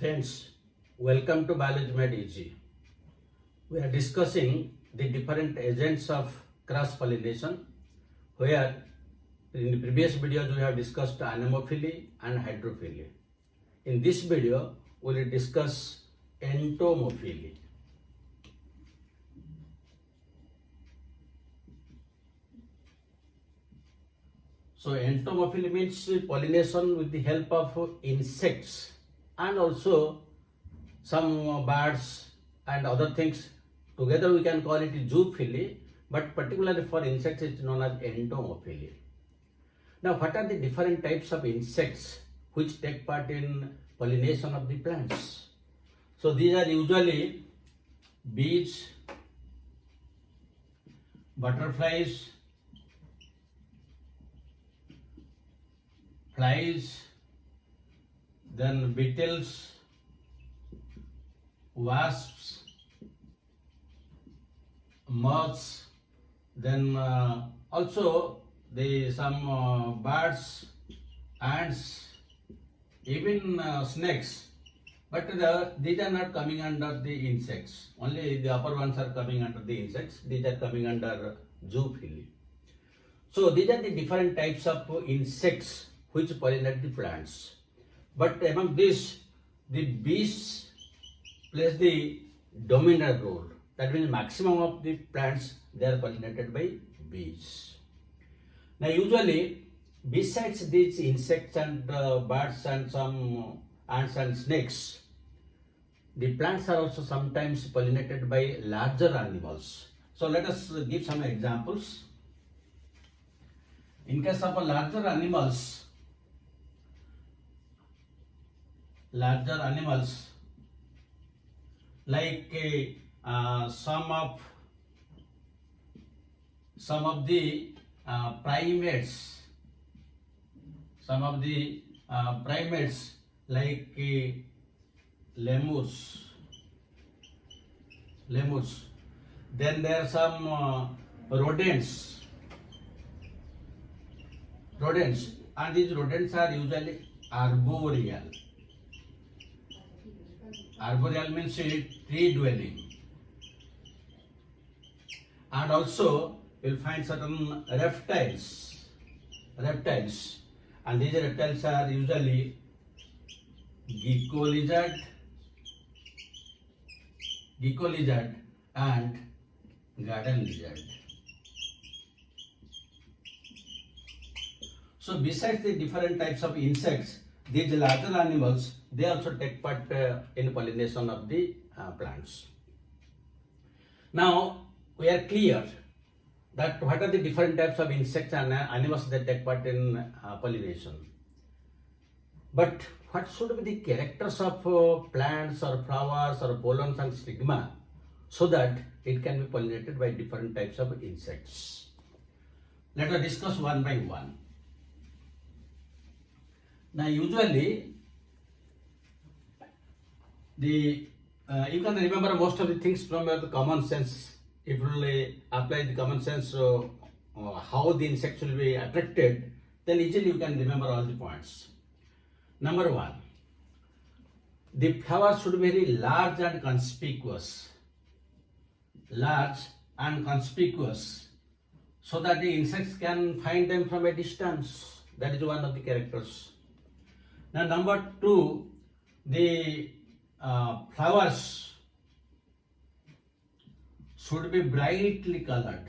Friends, welcome to Biology Made Easy. We are discussing the different agents of cross pollination, where in the previous videos we have discussed anemophily and hydrophily. In this video, we will discuss entomophily. So entomophily means pollination with the help of insects and also some birds and other things. Together we can call it zoophily, but particularly for insects it is known as entomophily. Now, what are the different types of insects which take part in pollination of the plants? So these are usually bees, butterflies, flies, then beetles, wasps, moths, then also some birds, ants, even snakes. But these are not coming under the insects. Only the upper ones are coming under the insects. These are coming under zoophily. So these are the different types of insects which pollinate the plants. But among these, the bees plays the dominant role. That means maximum of the plants, they are pollinated by bees. Now usually, besides these insects and birds and some ants and snakes, the plants are also sometimes pollinated by larger animals. So let us give some examples. In case of larger animals like some of the primates, like lemurs. Then there are some rodents, and these rodents are usually arboreal. Arboreal means tree dwelling. And also you will find certain reptiles, and these reptiles are usually gecko lizard and garden lizard. So besides the different types of insects, these larger animals, they also take part in pollination of the plants. Now we are clear that what are the different types of insects and animals that take part in pollination. But what should be the characters of plants or flowers or pollens and stigma so that it can be pollinated by different types of insects? Let us discuss one by one. Now usually you can remember most of the things from the common sense. If you will apply the common sense how the insects will be attracted, then easily you can remember all the points. Number one, the flowers should be very large and conspicuous, so that the insects can find them from a distance. That is one of the characters. Now number two, the flowers should be brightly colored.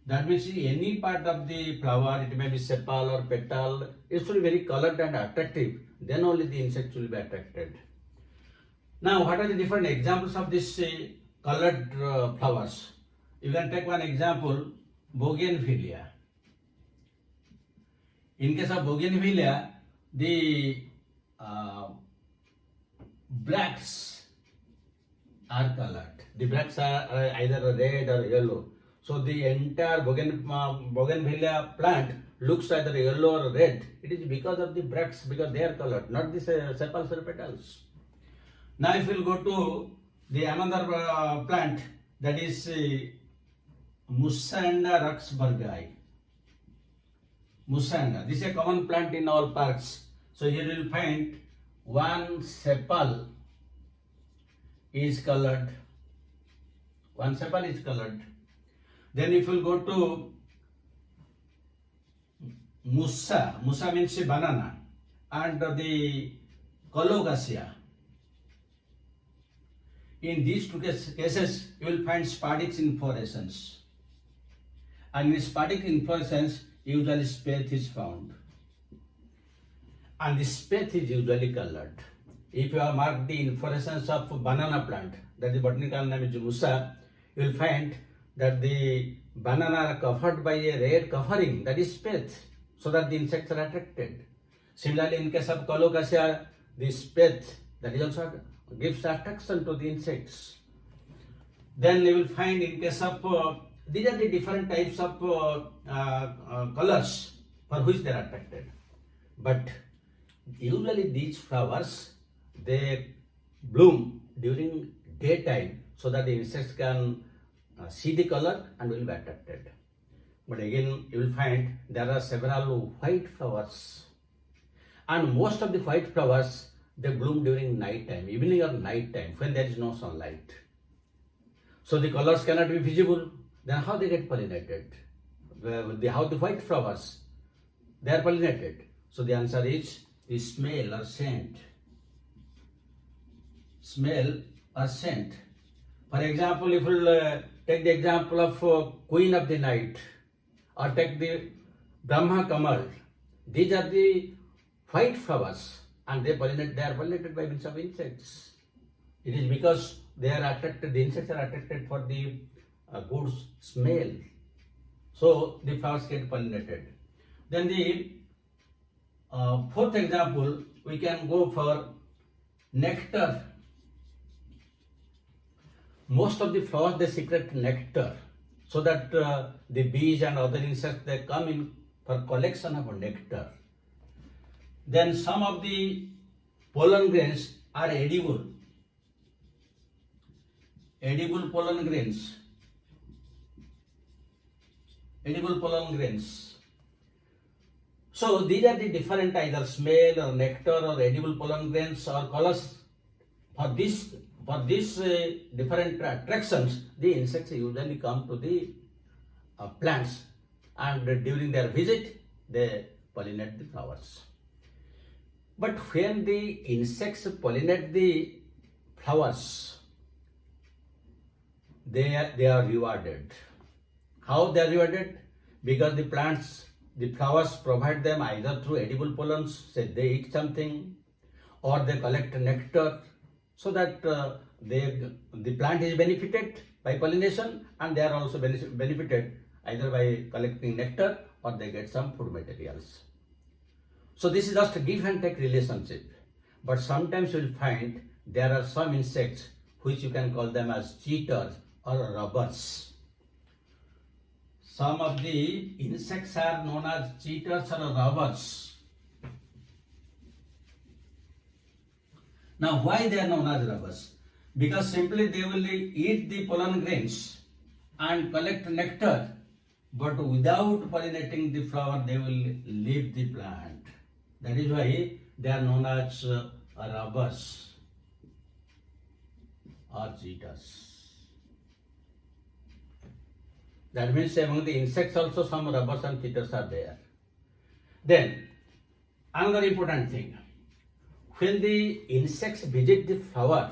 That means any part of the flower, it may be sepal or petal, it should be very colored and attractive. Then only the insects will be attracted. Now, what are the different examples of these colored flowers? You can take one example, bougainvillea. In case of bougainvillea, the bracts are colored. The bracts are either red or yellow. So the entire bougainvillea plant looks either yellow or red. It is because of the bracts, because they are colored, not the sepals or petals. Now if we will go to the another plant, that is Musanda ruxburghi. musanga. This is a common plant in all parks. So here you will find one sepal is colored. One sepal is colored. Then if you go to musa, musa means banana, and the colocasia. In these two cases, you will find sporadic inflorescence. And in sporadic inflorescence, usually spathe is found. And the spathe is usually colored. If you have marked the inflorescence of banana plant, that the botanical name is musa, you will find that the banana are covered by a red covering, that is spathe, so that the insects are attracted. Similarly, in case of colocasia, the spathe, that is also gives attraction to the insects. Then you will find in case of, these are the different types of colors for which they are attracted. But usually these flowers, they bloom during daytime so that the insects can see the color and will be attracted. But again, you will find there are several white flowers. And most of the white flowers, they bloom during night time, evening or night time, when there is no sunlight. So the colors cannot be visible. Then how they get pollinated? How the white flowers, they are pollinated. So the answer is the smell or scent. Smell or scent. For example, if we take the example of Queen of the Night, or take the Brahma Kamal, these are the white flowers. And they are pollinated by means of insects. It is because they are attracted, the insects are attracted for the good smell. So the flowers get pollinated. Then the fourth example, we can go for nectar. Most of the flowers, they secrete nectar, so that the bees and other insects, they come in for collection of nectar. Then some of the pollen grains are edible. Edible pollen grains. Edible pollen grains. So these are the different either smell or nectar or edible pollen grains or colors. For these different attractions, the insects usually come to the plants, and during their visit, they pollinate the flowers. But when the insects pollinate the flowers, they are rewarded. How they are rewarded? Because the plants, the flowers provide them either through edible pollens, say they eat something, or they collect nectar, so that the plant is benefited by pollination, and they are also benefited either by collecting nectar or they get some food materials. So this is just a give and take relationship. But sometimes you will find there are some insects which you can call them as cheaters or robbers. Some of the insects are known as cheaters or robbers. Now why they are known as robbers? Because simply they will eat the pollen grains and collect nectar, but without pollinating the flower, they will leave the plant. That is why they are known as robbers or cheaters. That means among the insects also some robbers and cheaters are there. Then another important thing, when the insects visit the flower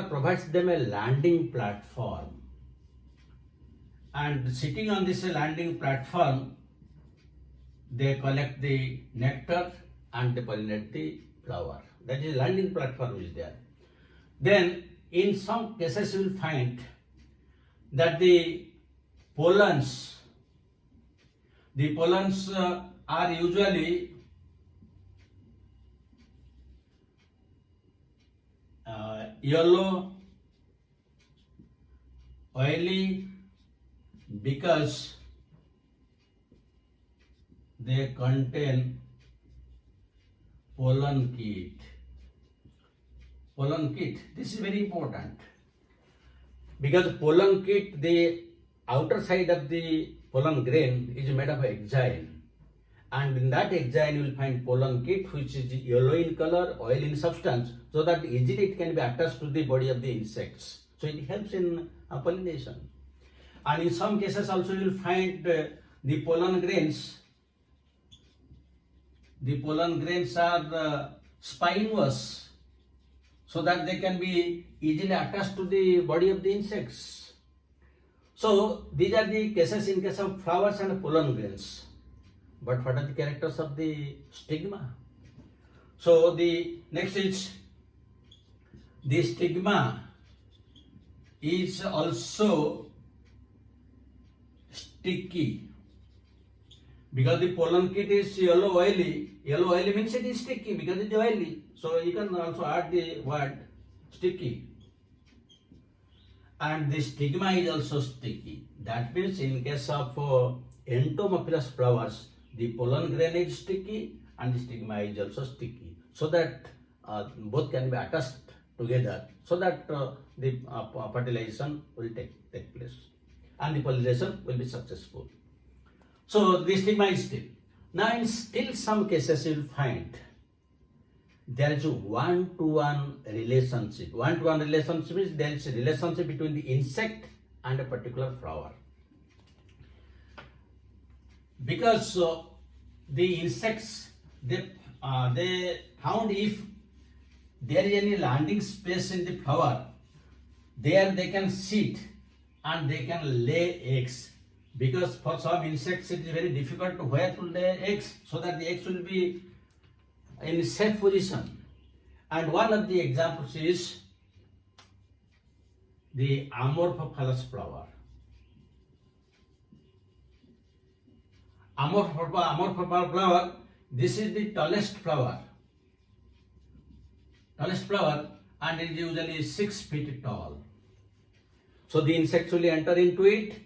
provides them a landing platform, and sitting on this landing platform, they collect the nectar and they pollinate the flower. That is, landing platform is there. Then in some cases you will find that the pollens are usually yellow, oily, because they contain pollenkit. Pollenkit, this is very important, because pollenkit, the outer side of the pollen grain is made of exile. And in that exile you will find pollenkit, which is yellow in color, oil in substance, so that easily it can be attached to the body of the insects. So it helps in pollination. And in some cases also you will find the pollen grains. The pollen grains are spinous, so that they can be easily attached to the body of the insects. So these are the cases in case of flowers and pollen grains. But what are the characters of the stigma? So the next is the stigma is also sticky, because the pollen kit is yellow oily. Yellow oily means it is sticky because it is oily. So you can also add the word sticky. And the stigma is also sticky. That means in case of entomophilous flowers, the pollen grain is sticky and the stigma is also sticky, so that both can be attached together, so that the fertilization will take place and the pollination will be successful. So the stigma is still. Now in still some cases you will find there is a one-to-one relationship. One-to-one relationship is there is a relationship between the insect and a particular flower. Because the insects, they found if there is any landing space in the flower, there they can sit and they can lay eggs. Because for some insects it is very difficult where to lay eggs, so that the eggs will be in safe position. And one of the examples is the amorphous flower. Amorphous flower, this is the tallest flower. Tallest flower, and it is usually 6 feet tall. So the insects will enter into it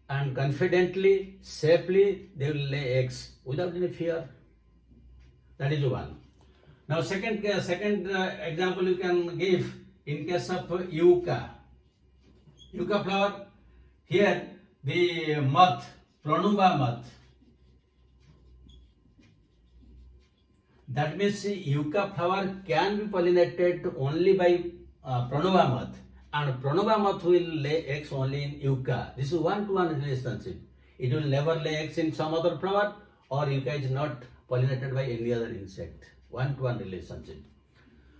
and confidently, safely they will lay eggs without any fear. That is one. Now second example you can give in case of yucca. Yucca flower, here the moth, Pronuba moth. That means yucca flower can be pollinated only by Pronuba moth, and Pronuba moth will lay eggs only in yucca. This is one-to-one relationship. It will never lay eggs in some other flower, or yucca is not pollinated by any other insect. One-to-one relationship.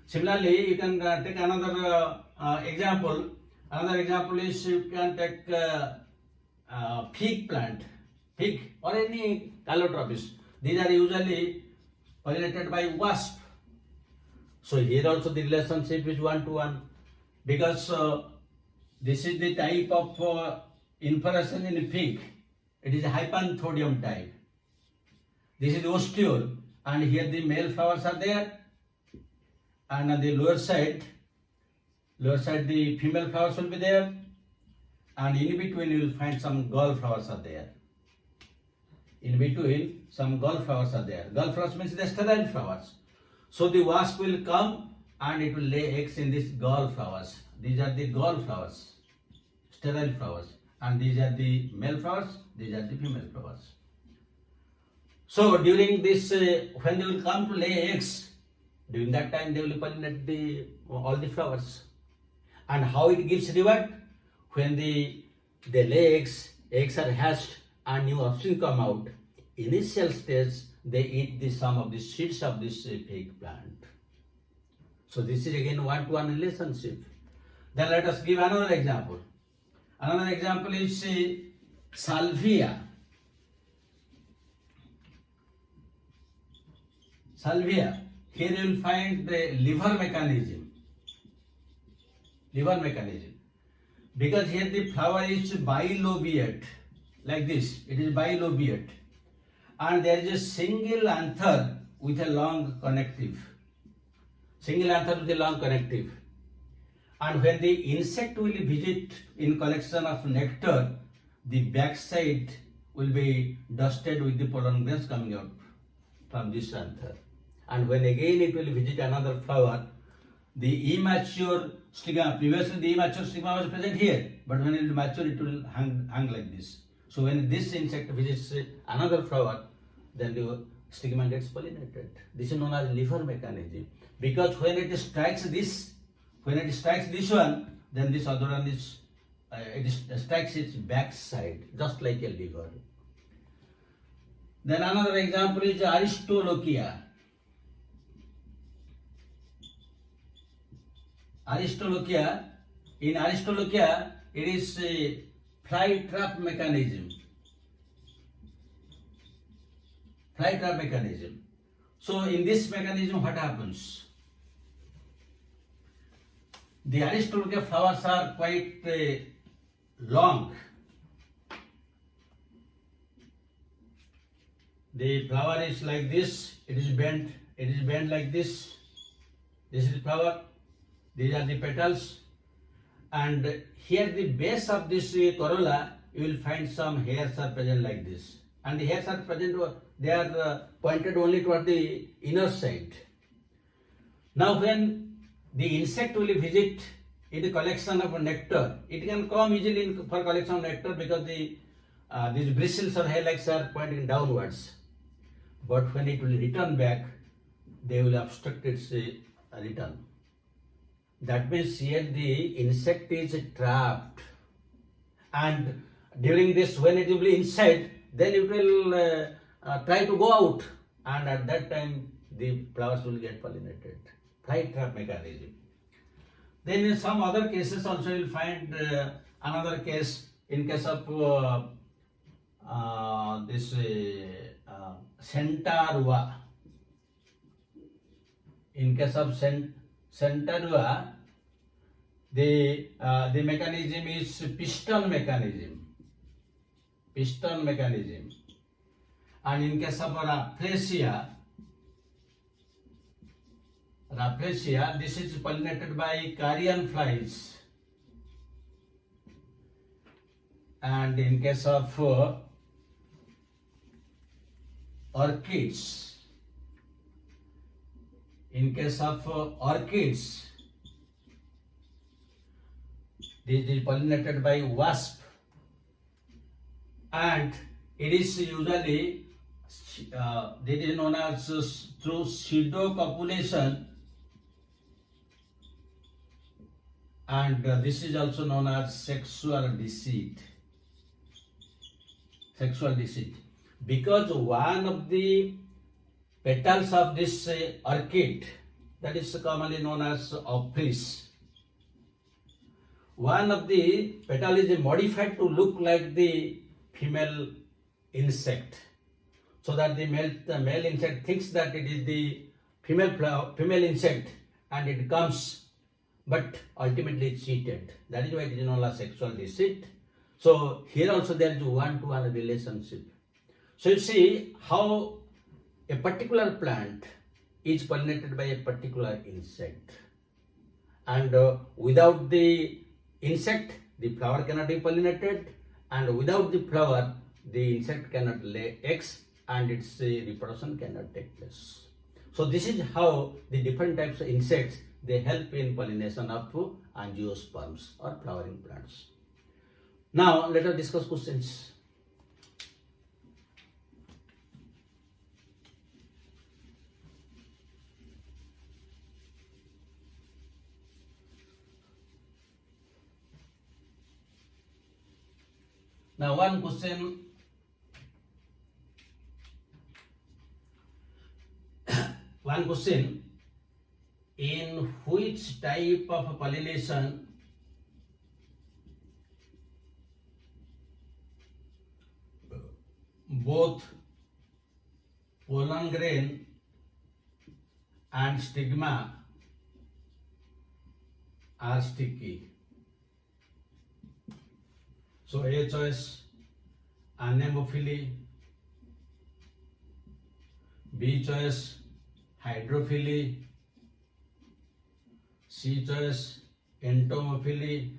Similarly, you can take another example. Another example is you can take fig plant, fig or any calotropis. These are usually pollinated by wasp. So here also the relationship is one-to-one, because this is the type of inflorescence in fig. It is a hypanthodium type. This is the ostiole, and here the male flowers are there, and on the lower side the female flowers will be there, and in between you will find some gall flowers are there. In between some gall flowers are there. Gall flowers means the sterile flowers. So the wasp will come and it will lay eggs in these gall flowers. These are the gall flowers, sterile flowers, and these are the male flowers, these are the female flowers. So during this, when they will come to lay eggs, during that time they will pollinate all the flowers. And how it gives reward? When they lay eggs are hatched and new offspring come out. Initial stage, they eat some of the seeds of this fig plant. So this is again one-to-one relationship. Then let us give another example. Another example is salvia. Salvia. Here you will find the liver mechanism. Liver mechanism. Because here the flower is bilobate, like this. It is bilobate. And there is a single anther with a long connective. Single anther with a long connective. And when the insect will visit in collection of nectar, the backside will be dusted with the pollen grains coming out from this anther. And when again it will visit another flower, the immature stigma, previously the immature stigma was present here, but when it will mature, it will hang like this. So when this insect visits another flower, then the stigma gets pollinated. This is known as lever mechanism. Because when it strikes this one, then this other one is it strikes its back side, just like a lever. Then another example is Aristolochia. In Aristolochia, it is a fly trap mechanism. So in this mechanism, what happens? The Aristolochia flowers are quite long. The flower is like this. It is bent like this. This is the flower. These are the petals. And here the base of this corolla, you will find some hairs are present like this. And the hairs are present, they are pointed only toward the inner side. Now when the insect will visit in the collection of nectar, it can come easily for collection of nectar because these bristles or hair legs are pointing downwards. But when it will return back, they will obstruct its return. That means here the insect is trapped, and during this, when it will be inside, then it will try to go out, and at that time the flowers will get pollinated. Fly trap mechanism. Then in some other cases also you will find another case in case of this Centaurea. In case of Centaurea, the mechanism is piston mechanism. And in case of Rafflesia, this is pollinated by carrion flies. And in case of orchids, this is pollinated by wasp, and it is usually that is known as through pseudocopulation, and this is also known as sexual deceit. Because one of the petals of this orchid, that is commonly known as ophrys, one of the petal is modified to look like the female insect, so that the male insect thinks that it is the female insect, and it comes, but ultimately it's cheated. That is why it is known as sexual deceit. So here also there is one-to-one relationship. So you see how a particular plant is pollinated by a particular insect, and without the insect, the flower cannot be pollinated, and without the flower, the insect cannot lay eggs, and its reproduction cannot take place. So this is how the different types of insects, they help in pollination of angiosperms or flowering plants. Now let us discuss questions. Now one question, in which type of pollination both pollen grain and stigma are sticky? So A choice, anemophily. B choice, hydrophily. C choice, entomophily.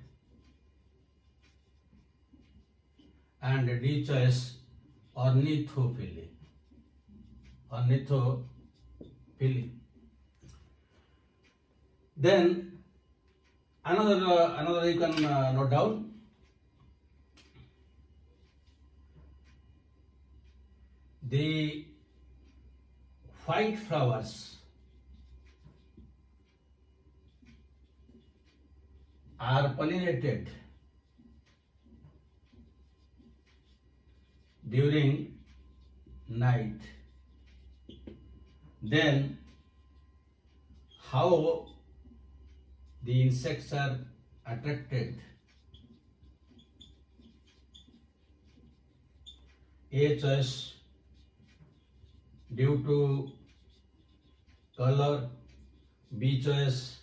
And D choice, ornithophily. Then another you can note down. the white flowers are pollinated during night, then how the insects are attracted? A choice due to color, B choice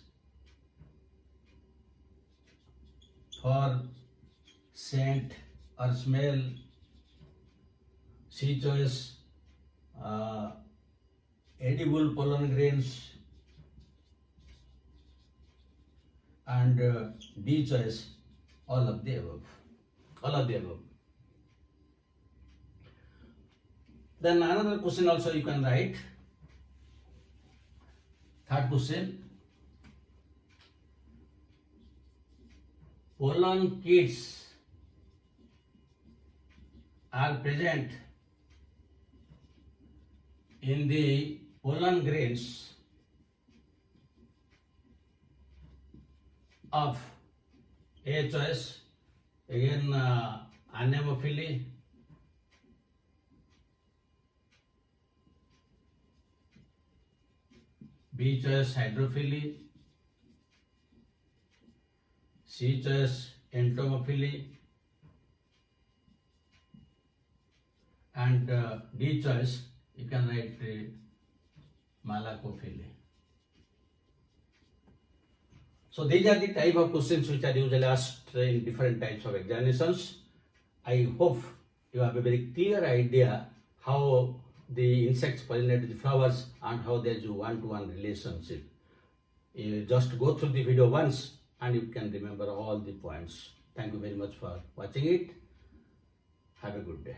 for scent or smell, C choice edible pollen grains, and D choice all of the above. All of the above. Then another question also you can write. Third question. Pollen kits are present in the pollen grains of A choice, again anemophily, B choice hydrophily, C choice entomophily, and D choice you can write malacophily. So these are the type of questions which are usually asked in different types of examinations. I hope you have a very clear idea how the insects pollinate the flowers and how there is a one-to-one relationship. You just go through the video once and you can remember all the points. Thank you very much for watching it. Have a good day.